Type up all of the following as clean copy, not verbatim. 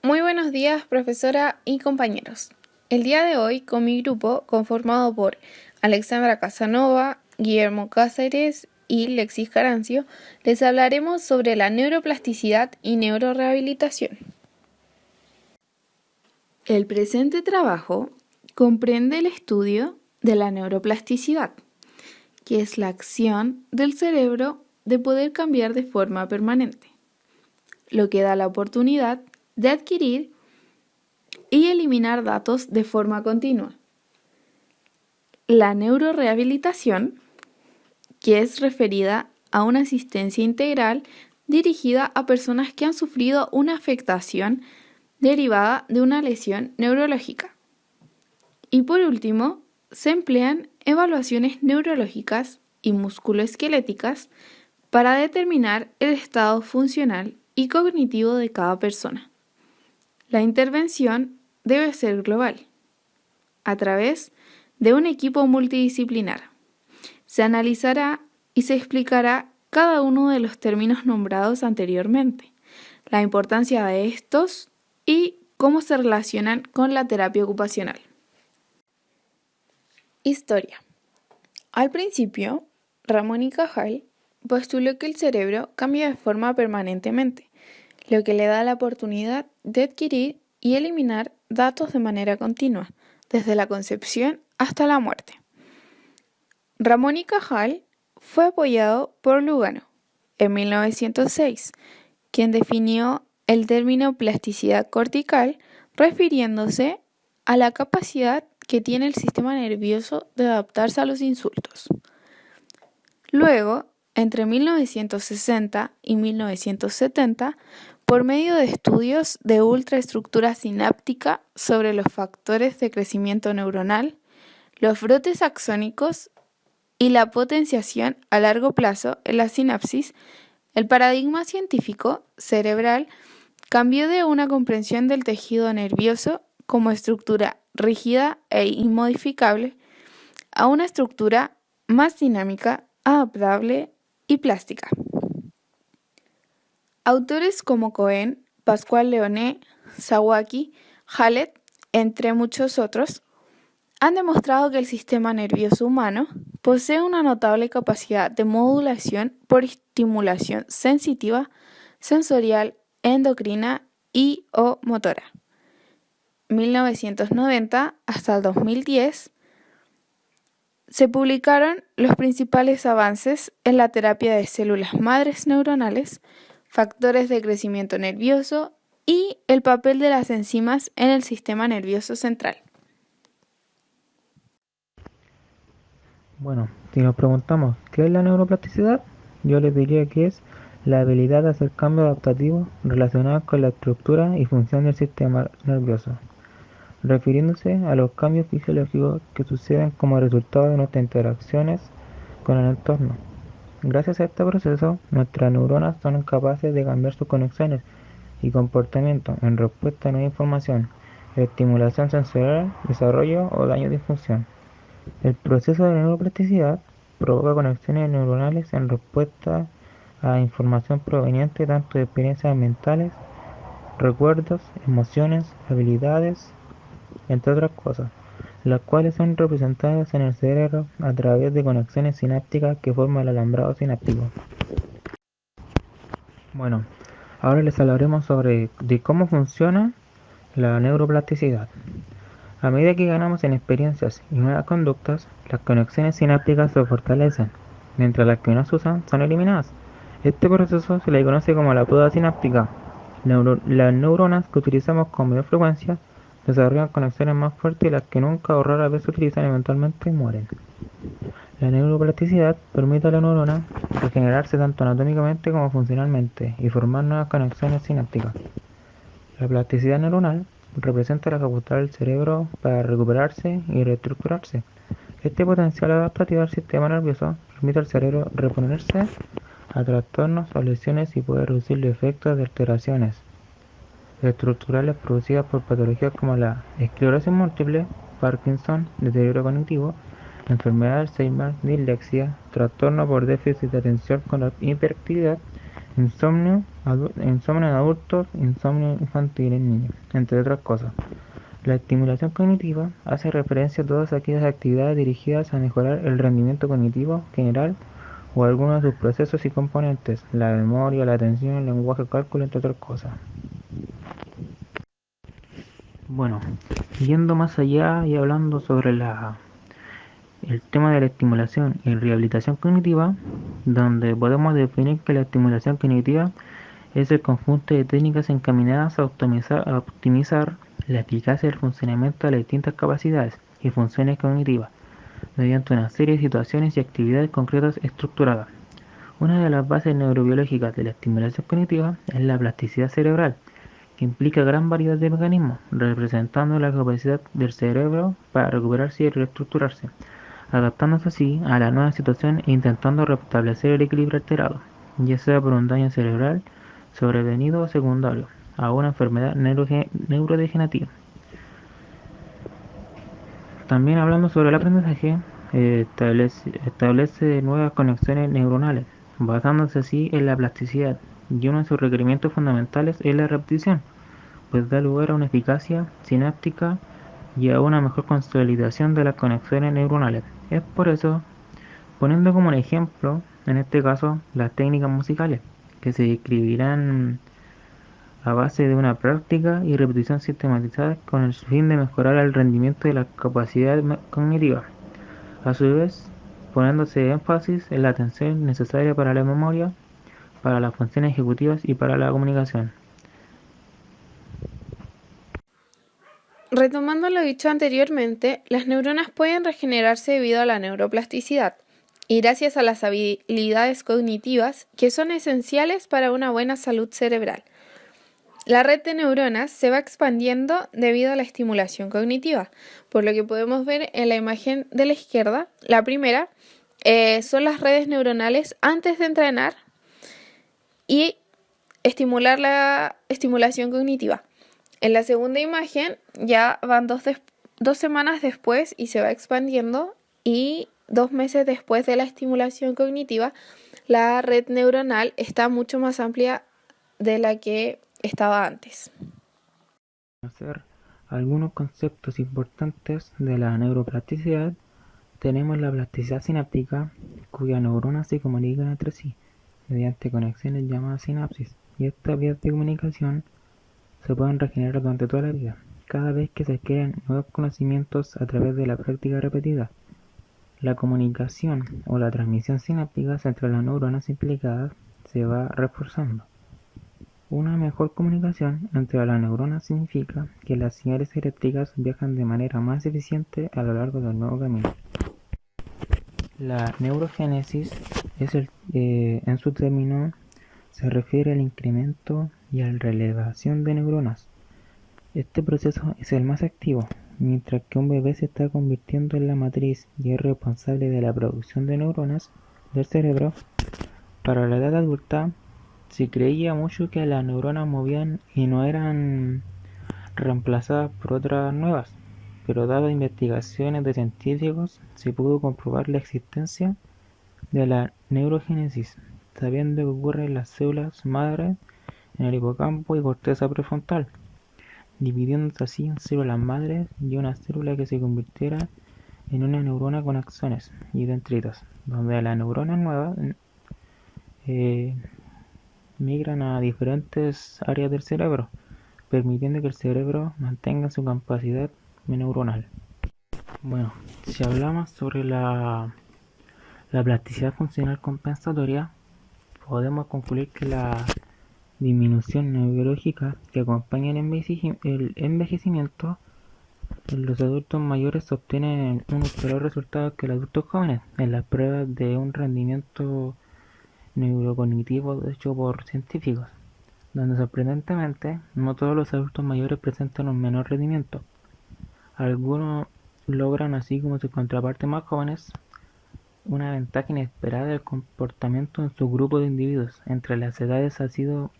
Muy buenos días, profesora y compañeros. El día de hoy, con mi grupo, conformado por Alexandra Casanova, Guillermo Cáceres y Lexis Carancio, les hablaremos sobre la neuroplasticidad y neurorehabilitación. El presente trabajo comprende el estudio de la neuroplasticidad, que es la acción del cerebro de poder cambiar de forma permanente, lo que da la oportunidad de adquirir y eliminar datos de forma continua. La neurorehabilitación, que es referida a una asistencia integral dirigida a personas que han sufrido una afectación derivada de una lesión neurológica. Y por último, se emplean evaluaciones neurológicas y musculoesqueléticas para determinar el estado funcional y cognitivo de cada persona. La intervención debe ser global, a través de un equipo multidisciplinar. Se analizará y se explicará cada uno de los términos nombrados anteriormente, la importancia de estos y cómo se relacionan con la terapia ocupacional. Historia. Al principio, Ramón y Cajal postuló que el cerebro cambia de forma permanentemente, lo que le da la oportunidad de adquirir y eliminar datos de manera continua, desde la concepción hasta la muerte. Ramón y Cajal fue apoyado por Lugano en 1906, quien definió el término plasticidad cortical refiriéndose a la capacidad que tiene el sistema nervioso de adaptarse a los insultos. Luego, entre 1960 y 1970, por medio de estudios de ultraestructura sináptica sobre los factores de crecimiento neuronal, los brotes axónicos y la potenciación a largo plazo en la sinapsis, el paradigma científico cerebral cambió de una comprensión del tejido nervioso como estructura rígida e inmodificable a una estructura más dinámica, adaptable y plástica. Autores como Cohen, Pascual Leonet, Sawaki, Hallett, entre muchos otros, han demostrado que el sistema nervioso humano posee una notable capacidad de modulación por estimulación sensitiva, sensorial, endocrina y o motora. 1990 hasta el 2010 se publicaron los principales avances en la terapia de células madres neuronales, factores de crecimiento nervioso y el papel de las enzimas en el sistema nervioso central. Bueno, si nos preguntamos ¿qué es la neuroplasticidad? Yo les diría que es la habilidad de hacer cambios adaptativos relacionados con la estructura y función del sistema nervioso, refiriéndose a los cambios fisiológicos que suceden como resultado de nuestras interacciones con el entorno. Gracias a este proceso, nuestras neuronas son capaces de cambiar sus conexiones y comportamiento en respuesta a nueva información, estimulación sensorial, desarrollo o daño de función. El proceso de neuroplasticidad provoca conexiones neuronales en respuesta a información proveniente tanto de experiencias mentales, recuerdos, emociones, habilidades, entre otras cosas, las cuales son representadas en el cerebro a través de conexiones sinápticas que forman el alambrado sináptico. Bueno, ahora les hablaremos sobre cómo funciona la neuroplasticidad. A medida que ganamos en experiencias y nuevas conductas, las conexiones sinápticas se fortalecen, mientras las que no se usan son eliminadas. Este proceso se le conoce como la poda sináptica. Las neuronas que utilizamos con mayor frecuencia desarrollan conexiones más fuertes y las que nunca o rara vez se utilizan eventualmente mueren. La neuroplasticidad permite a la neurona regenerarse tanto anatómicamente como funcionalmente y formar nuevas conexiones sinápticas. La plasticidad neuronal representa la facultad del cerebro para recuperarse y reestructurarse. Este potencial adaptativo al sistema nervioso permite al cerebro reponerse a trastornos o lesiones y puede reducir los efectos de alteraciones estructurales producidas por patologías como la esclerosis múltiple, Parkinson, deterioro cognitivo, enfermedad de Alzheimer, dislexia, trastorno por déficit de atención con hiperactividad, insomnio en adultos, insomnio infantil en niños, entre otras cosas. La estimulación cognitiva hace referencia a todas aquellas actividades dirigidas a mejorar el rendimiento cognitivo general o algunos de sus procesos y componentes, la memoria, la atención, el lenguaje, cálculo, entre otras cosas. Bueno, yendo más allá y hablando sobre el tema de la estimulación y rehabilitación cognitiva, donde podemos definir que la estimulación cognitiva es el conjunto de técnicas encaminadas a optimizar la eficacia del funcionamiento de las distintas capacidades y funciones cognitivas, mediante una serie de situaciones y actividades concretas estructuradas. Una de las bases neurobiológicas de la estimulación cognitiva es la plasticidad cerebral, que implica gran variedad de mecanismos, representando la capacidad del cerebro para recuperarse y reestructurarse, adaptándose así a la nueva situación e intentando restablecer el equilibrio alterado, ya sea por un daño cerebral sobrevenido o secundario a una enfermedad neurodegenerativa. También hablando sobre el aprendizaje, establece nuevas conexiones neuronales, basándose así en la plasticidad, y uno de sus requerimientos fundamentales es la repetición, pues da lugar a una eficacia sináptica y a una mejor consolidación de las conexiones neuronales. Es por eso, poniendo como un ejemplo, en este caso, las técnicas musicales, que se describirán a base de una práctica y repetición sistematizada con el fin de mejorar el rendimiento de las capacidades cognitivas. A su vez, poniéndose énfasis en la atención necesaria para la memoria, para las funciones ejecutivas y para la comunicación. Retomando lo dicho anteriormente, las neuronas pueden regenerarse debido a la neuroplasticidad y gracias a las habilidades cognitivas que son esenciales para una buena salud cerebral. La red de neuronas se va expandiendo debido a la estimulación cognitiva, por lo que podemos ver en la imagen de la izquierda. La primera son las redes neuronales antes de entrenar y estimular la estimulación cognitiva. En la segunda imagen ya van dos semanas después y se va expandiendo, y 2 meses después de la estimulación cognitiva la red neuronal está mucho más amplia de la que estaba antes. Conocer algunos conceptos importantes de la neuroplasticidad, tenemos la plasticidad sináptica, cuyas neuronas se comunican entre sí mediante conexiones llamadas sinapsis, y estas vías de comunicación se pueden regenerar durante toda la vida, cada vez que se adquieren nuevos conocimientos a través de la práctica repetida. La comunicación o la transmisión sináptica entre las neuronas implicadas se va reforzando. Una mejor comunicación entre las neuronas significa que las señales eléctricas viajan de manera más eficiente a lo largo del nuevo camino. La neurogénesis en su término se refiere al incremento y a la relevación de neuronas. Este proceso es el más activo, mientras que un bebé se está convirtiendo en la matriz y es responsable de la producción de neuronas del cerebro. Para la edad adulta, se creía mucho que las neuronas movían y no eran reemplazadas por otras nuevas, pero dadas investigaciones de científicos se pudo comprobar la existencia de la neurogénesis, sabiendo que ocurre en las células madre en el hipocampo y corteza prefrontal, dividiéndose así en células madres y una célula que se convirtiera en una neurona con axones y dendritos, donde las neuronas nuevas migran a diferentes áreas del cerebro, permitiendo que el cerebro mantenga su capacidad neuronal. Bueno, si hablamos sobre la plasticidad funcional compensatoria, podemos concluir que la disminución neurológica que acompaña el envejecimiento en los adultos mayores obtienen unos peores resultados que los adultos jóvenes en las pruebas de un rendimiento neurocognitivo hecho por científicos, donde sorprendentemente no todos los adultos mayores presentan un menor rendimiento. Algunos logran, así como sus contrapartes más jóvenes, una ventaja inesperada del comportamiento en su grupo de individuos. Entre las edades ha sido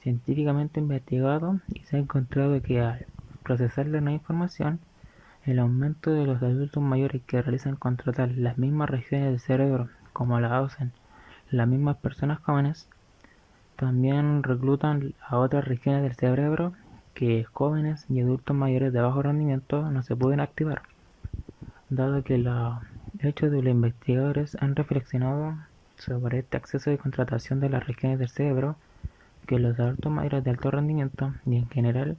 científicamente investigado y se ha encontrado que al procesar la nueva información, el aumento de los adultos mayores que realizan contratar las mismas regiones del cerebro como la hacen las mismas personas jóvenes, También reclutan a otras regiones del cerebro que jóvenes y adultos mayores de bajo rendimiento no se pueden activar, dado que los hechos de los investigadores han reflexionado sobre este acceso de contratación de las regiones del cerebro que los adultos mayores de alto rendimiento y en general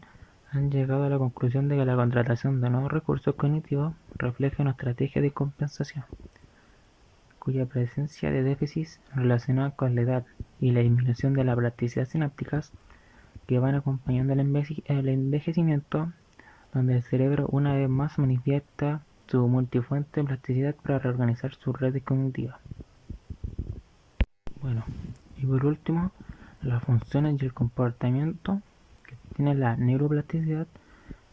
han llegado a la conclusión de que la contratación de nuevos recursos cognitivos refleja una estrategia de compensación, cuya presencia de déficits relacionados con la edad y la disminución de la plasticidad sinápticas que van acompañando el envejecimiento, donde el cerebro una vez más manifiesta su multifuente plasticidad para reorganizar sus redes cognitivas. Bueno, y por último, las funciones y el comportamiento que tiene la neuroplasticidad.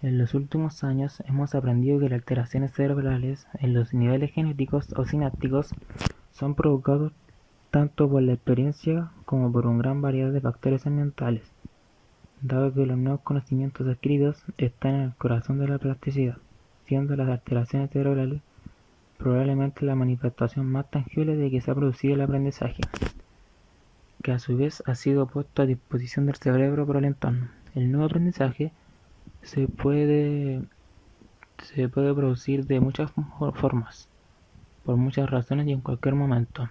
En los últimos años hemos aprendido que las alteraciones cerebrales en los niveles genéticos o sinápticos son provocados tanto por la experiencia como por una gran variedad de factores ambientales, dado que los nuevos conocimientos adquiridos están en el corazón de la plasticidad, siendo las alteraciones cerebrales probablemente la manifestación más tangible de que se ha producido el aprendizaje, que a su vez ha sido puesto a disposición del cerebro por el entorno. El nuevo aprendizaje se puede producir de muchas formas, por muchas razones y en cualquier momento,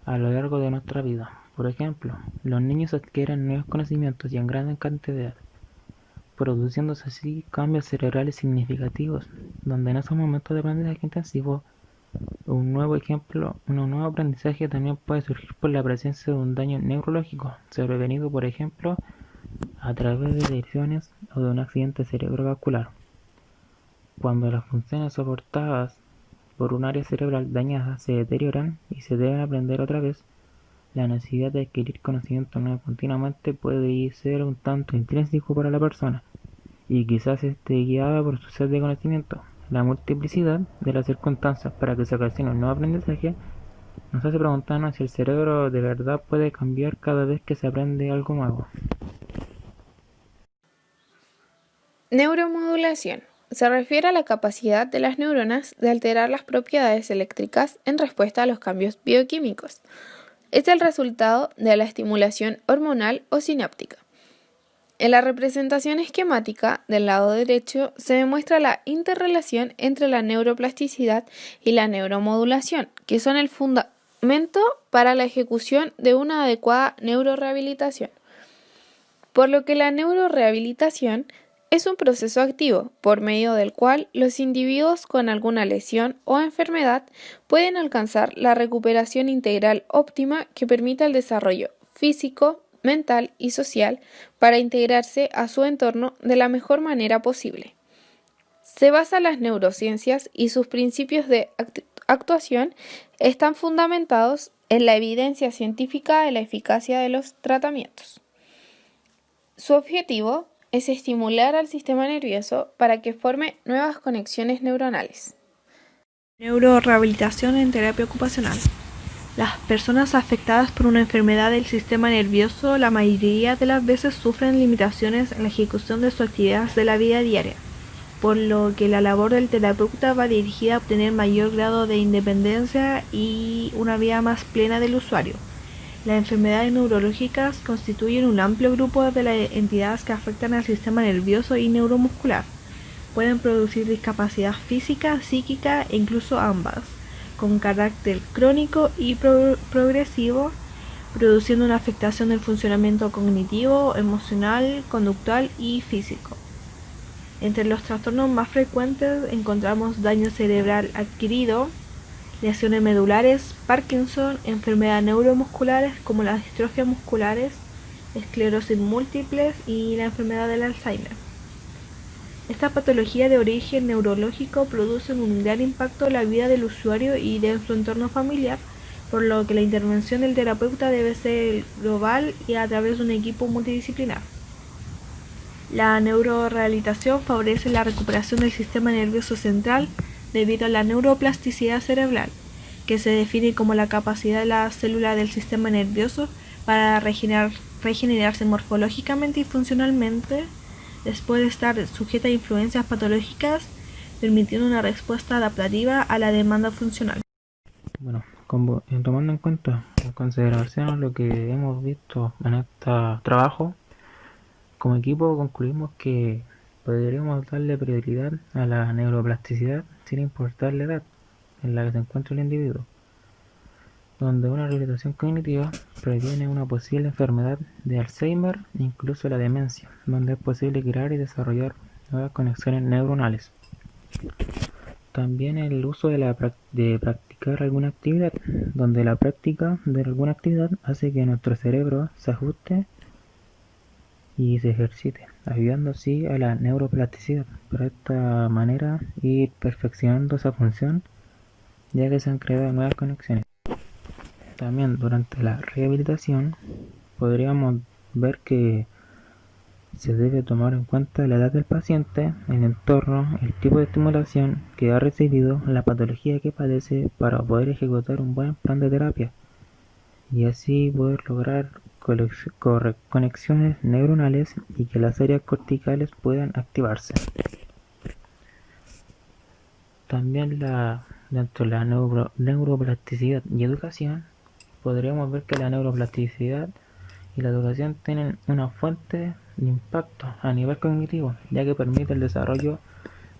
a lo largo de nuestra vida. Por ejemplo, los niños adquieren nuevos conocimientos y en gran cantidad, produciéndose así cambios cerebrales significativos, donde en esos momentos de aprendizaje intensivo, un nuevo aprendizaje también puede surgir por la presencia de un daño neurológico, sobrevenido por ejemplo a través de lesiones o de un accidente cerebrovascular. Cuando las funciones soportadas por un área cerebral dañada se deterioran y se deben aprender otra vez, la necesidad de adquirir conocimiento nuevo continuamente puede ser un tanto intrínseco para la persona, y quizás esté guiada por su sed de conocimiento. La multiplicidad de las circunstancias para que se ocasione un nuevo aprendizaje nos hace preguntarnos si el cerebro de verdad puede cambiar cada vez que se aprende algo nuevo. Neuromodulación. Se refiere a la capacidad de las neuronas de alterar las propiedades eléctricas en respuesta a los cambios bioquímicos. Es el resultado de la estimulación hormonal o sináptica. En la representación esquemática del lado derecho se demuestra la interrelación entre la neuroplasticidad y la neuromodulación, que son el fundamento para la ejecución de una adecuada neurorehabilitación. Por lo que la neurorehabilitación es un proceso activo por medio del cual los individuos con alguna lesión o enfermedad pueden alcanzar la recuperación integral óptima que permita el desarrollo físico, mental y social para integrarse a su entorno de la mejor manera posible. Se basa en las neurociencias y sus principios de actuación están fundamentados en la evidencia científica de la eficacia de los tratamientos. Su objetivo es estimular al sistema nervioso para que forme nuevas conexiones neuronales. Neurorehabilitación en terapia ocupacional. Las personas afectadas por una enfermedad del sistema nervioso la mayoría de las veces sufren limitaciones en la ejecución de sus actividades de la vida diaria, por lo que la labor del terapeuta va dirigida a obtener mayor grado de independencia y una vida más plena del usuario. Las enfermedades neurológicas constituyen un amplio grupo de las entidades que afectan al sistema nervioso y neuromuscular. Pueden producir discapacidad física, psíquica e incluso ambas, con carácter crónico y progresivo, produciendo una afectación del funcionamiento cognitivo, emocional, conductual y físico. Entre los trastornos más frecuentes encontramos daño cerebral adquirido, lesiones medulares, Parkinson, enfermedades neuromusculares como las distrofias musculares, esclerosis múltiples y la enfermedad del Alzheimer. Estas patologías de origen neurológico producen un gran impacto en la vida del usuario y de su entorno familiar, por lo que la intervención del terapeuta debe ser global y a través de un equipo multidisciplinar. La neurorehabilitación favorece la recuperación del sistema nervioso central debido a la neuroplasticidad cerebral, que se define como la capacidad de la célula del sistema nervioso para regenerarse morfológicamente y funcionalmente después de estar sujeta a influencias patológicas, permitiendo una respuesta adaptativa a la demanda funcional. Bueno, tomando en cuenta En consideración lo que hemos visto en este trabajo, como equipo concluimos que podríamos darle prioridad a la neuroplasticidad sin importar la edad en la que se encuentra el individuo, donde una rehabilitación cognitiva previene una posible enfermedad de Alzheimer e incluso la demencia, donde es posible crear y desarrollar nuevas conexiones neuronales. También el uso de practicar alguna actividad, donde la práctica de alguna actividad hace que nuestro cerebro se ajuste y se ejercite, ayudando así a la neuroplasticidad. De esta manera ir perfeccionando esa función, ya que se han creado nuevas conexiones. También durante la rehabilitación podríamos ver que se debe tomar en cuenta la edad del paciente, el entorno, el tipo de estimulación que ha recibido, la patología que padece para poder ejecutar un buen plan de terapia y así poder lograr conexiones neuronales y que las áreas corticales puedan activarse. También dentro de la neuroplasticidad y educación podríamos ver que la neuroplasticidad y la educación tienen una fuente de impacto a nivel cognitivo, ya que permite el desarrollo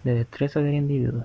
de destrezas del individuo.